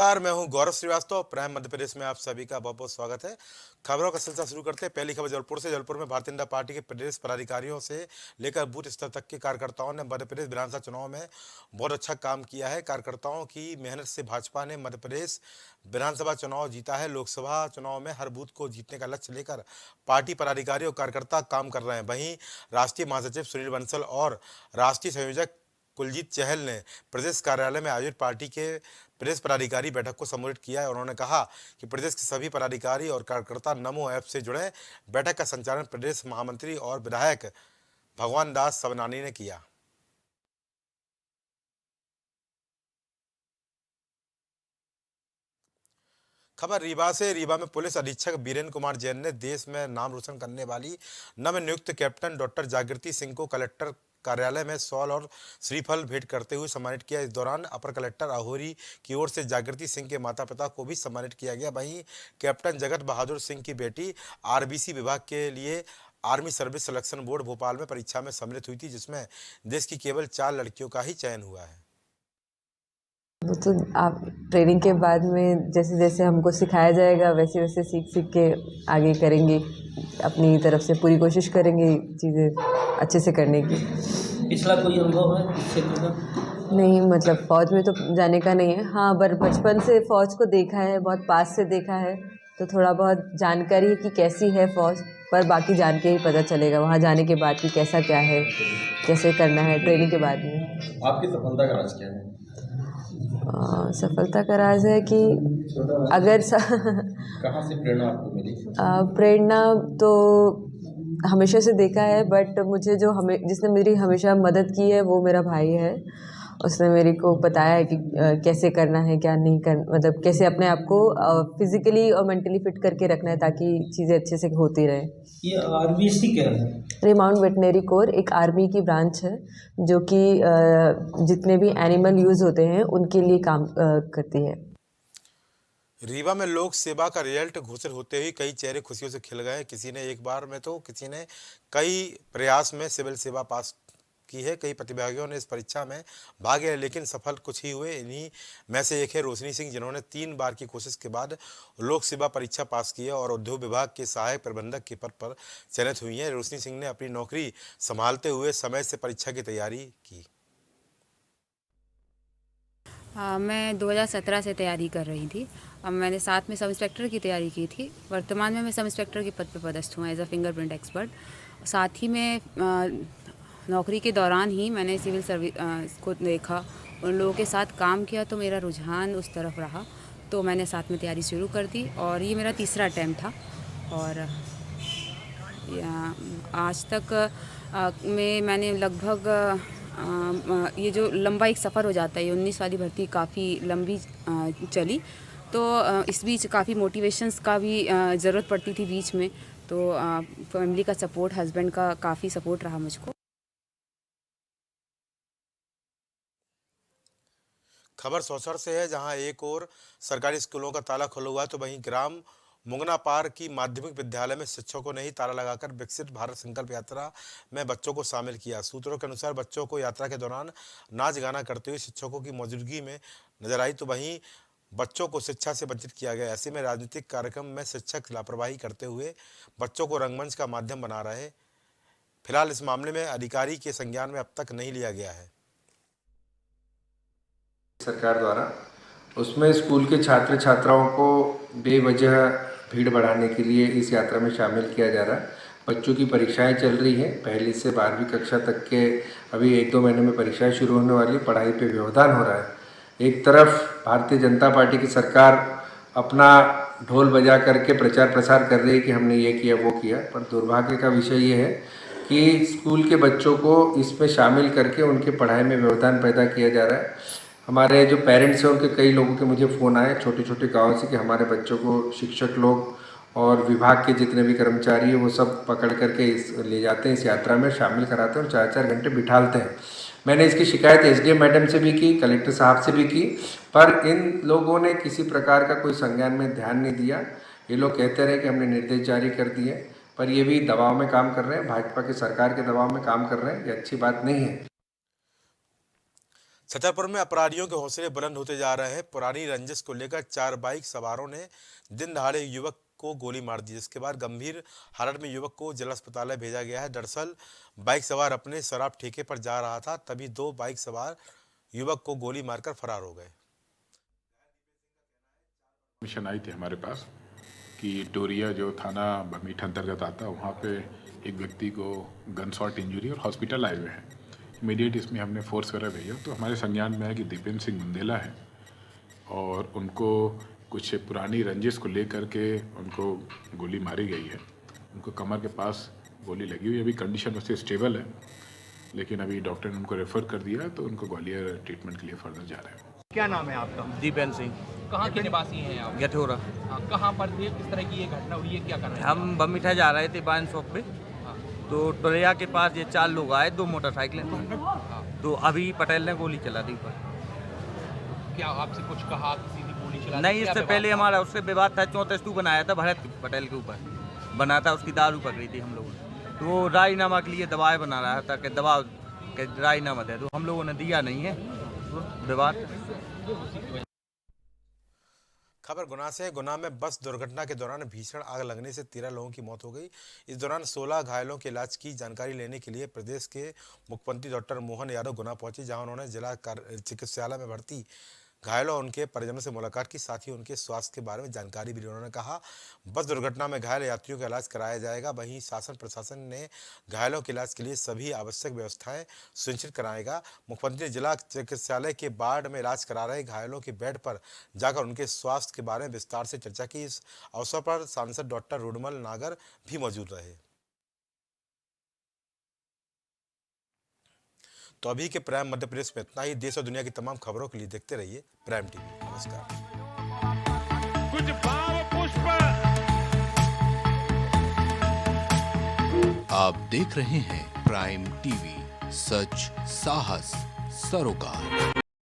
नमस्कार, मैं हूं गौरव श्रीवास्तव। प्राइम मध्य प्रदेश में आप सभी का बहुत बहुत स्वागत है। खबरों का सिलसिला शुरू करते हैं। पहली खबर जबलपुर से। जबलपुर में भारतीय जनता पार्टी के प्रदेश पदाधिकारियों से लेकर बूथ स्तर तक के कार्यकर्ताओं ने मध्य प्रदेश विधानसभा चुनाव में बहुत अच्छा काम किया है। कार्यकर्ताओं की मेहनत से भाजपा ने मध्य प्रदेश विधानसभा चुनाव जीता है। लोकसभा चुनाव में हर बूथ को जीतने का लक्ष्य लेकर पार्टी पदाधिकारी और कार्यकर्ता काम कर रहे हैं। वहीं राष्ट्रीय महासचिव सुनील बंसल और राष्ट्रीय संयोजक कुलजीत चहल ने प्रदेश कार्यालय में आयोजित पार्टी के प्रदेश पदाधिकारी बैठक को संबोधित किया है। उन्होंने कहा कि प्रदेश के सभी पदाधिकारी और कार्यकर्ता नमो ऐप से जुड़े। बैठक का संचालन प्रदेश महामंत्री और विधायक भगवान दास सबनानी ने किया। खबर रीवा से। रीवा में पुलिस अधीक्षक बीरेन्द्र कुमार जैन ने देश में नाम रोशन करने वाली नवनियुक्त कैप्टन डॉक्टर जागृति सिंह को कलेक्टर कार्यालय में शॉल और श्रीफल भेंट करते हुए सम्मानित किया। इस दौरान अपर कलेक्टर अहोरी की ओर से जागृति सिंह के माता पिता को भी सम्मानित किया गया। वहीं कैप्टन जगत बहादुर सिंह की बेटी आरबीसी विभाग के लिए army service selection board Bhopal में परीक्षा में सम्मिलित हुई थी, जिसमें देश की केवल 4 लड़कियों का ही चयन हुआ है। वो तो आप ट्रेनिंग के बाद में जैसे जैसे हमको सिखाया जाएगा वैसे वैसे सीख सीख के आगे करेंगे। अपनी तरफ से पूरी कोशिश करेंगे चीज़ें अच्छे से करने की। पिछला कोई अनुभव है इससे का? नहीं, मतलब फ़ौज में तो जाने का नहीं है। हाँ, पर बचपन से फ़ौज को देखा है, बहुत पास से देखा है, तो थोड़ा बहुत जानकारी है कि कैसी है फ़ौज। पर बाकी जान के ही पता चलेगा वहाँ जाने के बाद कि कैसा क्या है, कैसे करना है ट्रेनिंग के बाद में। आपकी सफलता का राज क्या है? सफलता का राज है कि अगर कहाँ से प्रेरणा आपको मिली? प्रेरणा तो हमेशा से देखा है, बट मुझे जो जिसने मेरी हमेशा मदद की है वो मेरा भाई है। उसने मेरे को बताया है कि कैसे करना है, क्या नहीं करना, मतलब कैसे अपने आप को फिजिकली और मेंटली फिट करके रखना है ताकि चीज़ें अच्छे से होती रहें। ये आरबीसी क्या है? रिमाउंट वेटनरी कोर एक आर्मी की ब्रांच है जो कि जितने भी एनिमल यूज़ होते हैं उनके लिए काम करती है। रीवा में लोक सेवा का रिजल्ट घोषित होते ही कई चेहरे खुशियों से खिल गए। किसी ने एक बार में तो किसी ने कई प्रयास में सिविल सेवा पास की है। कई प्रतिभागियों ने इस परीक्षा में भाग लिया, लेकिन सफल कुछ ही हुए। इन्हीं में से एक है रोशनी सिंह, जिन्होंने 3 बार की कोशिश के बाद लोक सेवा परीक्षा पास की है और उद्योग विभाग के सहायक प्रबंधक के पद पर चयनित हुई हैं। रोशनी सिंह ने अपनी नौकरी संभालते हुए समय से परीक्षा की तैयारी की। मैं 2017 से तैयारी कर रही थी। अब मैंने साथ में सब इंस्पेक्टर की तैयारी की थी। वर्तमान में मैं सब इंस्पेक्टर के पद पर पदस्थ हूँ एज अ फिंगरप्रिंट एक्सपर्ट। साथ ही में नौकरी के दौरान ही मैंने सिविल सर्विस को देखा, उन लोगों के साथ काम किया, तो मेरा रुझान उस तरफ रहा, तो मैंने साथ में तैयारी शुरू कर दी और ये मेरा तीसरा अटैम्प्ट था। और आज तक मैंने लगभग ये जो लंबा एक सफ़र हो जाता है, ये 19 वाली भर्ती काफ़ी लंबी चली, तो इस बीच काफ़ी मोटिवेशंस का भी ज़रूरत पड़ती थी बीच में, तो फैमिली का सपोर्ट, हस्बैंड का काफ़ी सपोर्ट रहा मुझको। खबर सौसर से है, जहां एक और सरकारी स्कूलों का ताला खुला हुआ है, तो वहीं ग्राम मुंगनापार की माध्यमिक विद्यालय में शिक्षकों ने ही ताला लगाकर विकसित भारत संकल्प यात्रा में बच्चों को शामिल किया। सूत्रों के अनुसार बच्चों को यात्रा के दौरान नाच गाना करते हुए शिक्षकों की मौजूदगी में नजर आई, तो वहीं बच्चों को शिक्षा से वंचित किया गया। ऐसे में राजनीतिक कार्यक्रम में शिक्षक लापरवाही करते हुए बच्चों को रंगमंच का माध्यम बना रहे। फिलहाल इस मामले में अधिकारी के संज्ञान में अब तक नहीं लिया गया है। सरकार द्वारा उसमें स्कूल के छात्र छात्राओं को बेवजह भीड़ बढ़ाने के लिए इस यात्रा में शामिल किया जा रहा है। बच्चों की परीक्षाएं चल रही हैं, पहली से 12वीं कक्षा तक के अभी 1-2 महीने में परीक्षाएं शुरू होने वाली, पढ़ाई पे व्यवधान हो रहा है। एक तरफ भारतीय जनता पार्टी की सरकार अपना ढोल बजा करके प्रचार प्रसार कर रही है कि हमने ये किया वो किया, पर दुर्भाग्य का विषय ये है कि स्कूल के बच्चों को इसमें शामिल करके उनके पढ़ाई में व्यवधान पैदा किया जा रहा है। हमारे जो पेरेंट्स हैं उनके कई लोगों के मुझे फ़ोन आए छोटे छोटे गाँव से कि हमारे बच्चों को शिक्षक लोग और विभाग के जितने भी कर्मचारी हैं वो सब पकड़ करके ले जाते हैं, इस यात्रा में शामिल कराते हैं और 4-4 घंटे बिठालते हैं। मैंने इसकी शिकायत एसडीएम मैडम से भी की, कलेक्टर साहब से भी की, पर इन लोगों ने किसी प्रकार का कोई संज्ञान में ध्यान नहीं दिया। ये लोग कहते रहे कि हमने निर्देश जारी कर दिए, पर ये भी दबाव में काम कर रहे हैं, भाजपा की सरकार के दबाव में काम कर रहे हैं। ये अच्छी बात नहीं है। छतरपुर में अपराधियों के हौसले बुलंद होते जा रहे हैं। पुरानी रंजिश को लेकर 4 बाइक सवारों ने दिन दहाड़े युवक को गोली मार दी, जिसके बाद गंभीर हालत में युवक को जिला अस्पताल भेजा गया है। दरअसल बाइक सवार अपने शराब ठेके पर जा रहा था, तभी 2 बाइक सवार युवक को गोली मारकर फरार हो गए। मिशन आई थी हमारे पास कि डोरिया जो थाना बमीठ अंतर्गत आता है, वहाँ पे एक व्यक्ति को गन शॉट इंजरी और हॉस्पिटल आए हुए हैं। इमीडिएट इसमें हमने फोर्स वगैरह भेजा तो हमारे संज्ञान में है कि दीपेंद्र सिंह बुंदेला है और उनको कुछ पुरानी रंजिश को लेकर के उनको गोली मारी गई है। उनको कमर के पास गोली लगी हुई है। अभी कंडीशन उससे स्टेबल है, लेकिन अभी डॉक्टर ने उनको रेफ़र कर दिया तो उनको ग्वालियर ट्रीटमेंट के लिए फर्दर जा रहे हैं। क्या नाम है आपका? दीपेंद्र सिंह। कहाँ के निवासी हैं आप? गठोरा। कहाँ पर थे? किस तरह की ये घटना हुई है? क्या कर रहे हैं? हम बमीठा जा रहे थे वाइन शॉप पे, तो टोलिया के पास ये 4 लोग आए, 2 मोटरसाइकिलें थी, तो अभी पटेल ने गोली चला दी पर। क्या आपसे कुछ कहा? किसी ने गोली चला दी? नहीं, क्या इससे विवाद पहले था? हमारा उससे विवाद था। 34 बनाया था भरत पटेल के ऊपर, बना था, उसकी दारू पकड़ी थी हम लोगों ने, तो वो राजीनामा के लिए दवाएँ बना रहा था कि दवा के राजीनामा दे दो, हम लोगों ने दिया नहीं है, तो विवाद। खबर गुना से। गुना में बस दुर्घटना के दौरान भीषण आग लगने से 13 लोगों की मौत हो गई। इस दौरान 16 घायलों के इलाज की जानकारी लेने के लिए प्रदेश के मुख्यमंत्री डॉक्टर मोहन यादव गुना पहुंचे, जहां उन्होंने जिला चिकित्सालय में भर्ती घायलों और उनके परिजनों से मुलाकात की, साथ ही उनके स्वास्थ्य के बारे में जानकारी भी ली। उन्होंने कहा बस दुर्घटना में घायल यात्रियों का इलाज कराया जाएगा। वहीं शासन प्रशासन ने घायलों के इलाज के लिए सभी आवश्यक व्यवस्थाएं सुनिश्चित कराएगा। मुख्यमंत्री ने जिला चिकित्सालय के वार्ड में इलाज करा रहे घायलों के बेड पर जाकर उनके स्वास्थ्य के बारे में विस्तार से चर्चा की। इस अवसर पर सांसद डॉक्टर रुडमल नागर भी मौजूद रहे। तो अभी के प्राइम मध्य प्रदेश में इतना ही। देश और दुनिया की तमाम खबरों के लिए देखते रहिए प्राइम टीवी। नमस्कार। कुछ भाव पुष्प। आप देख रहे हैं प्राइम टीवी, सच साहस सरोकार।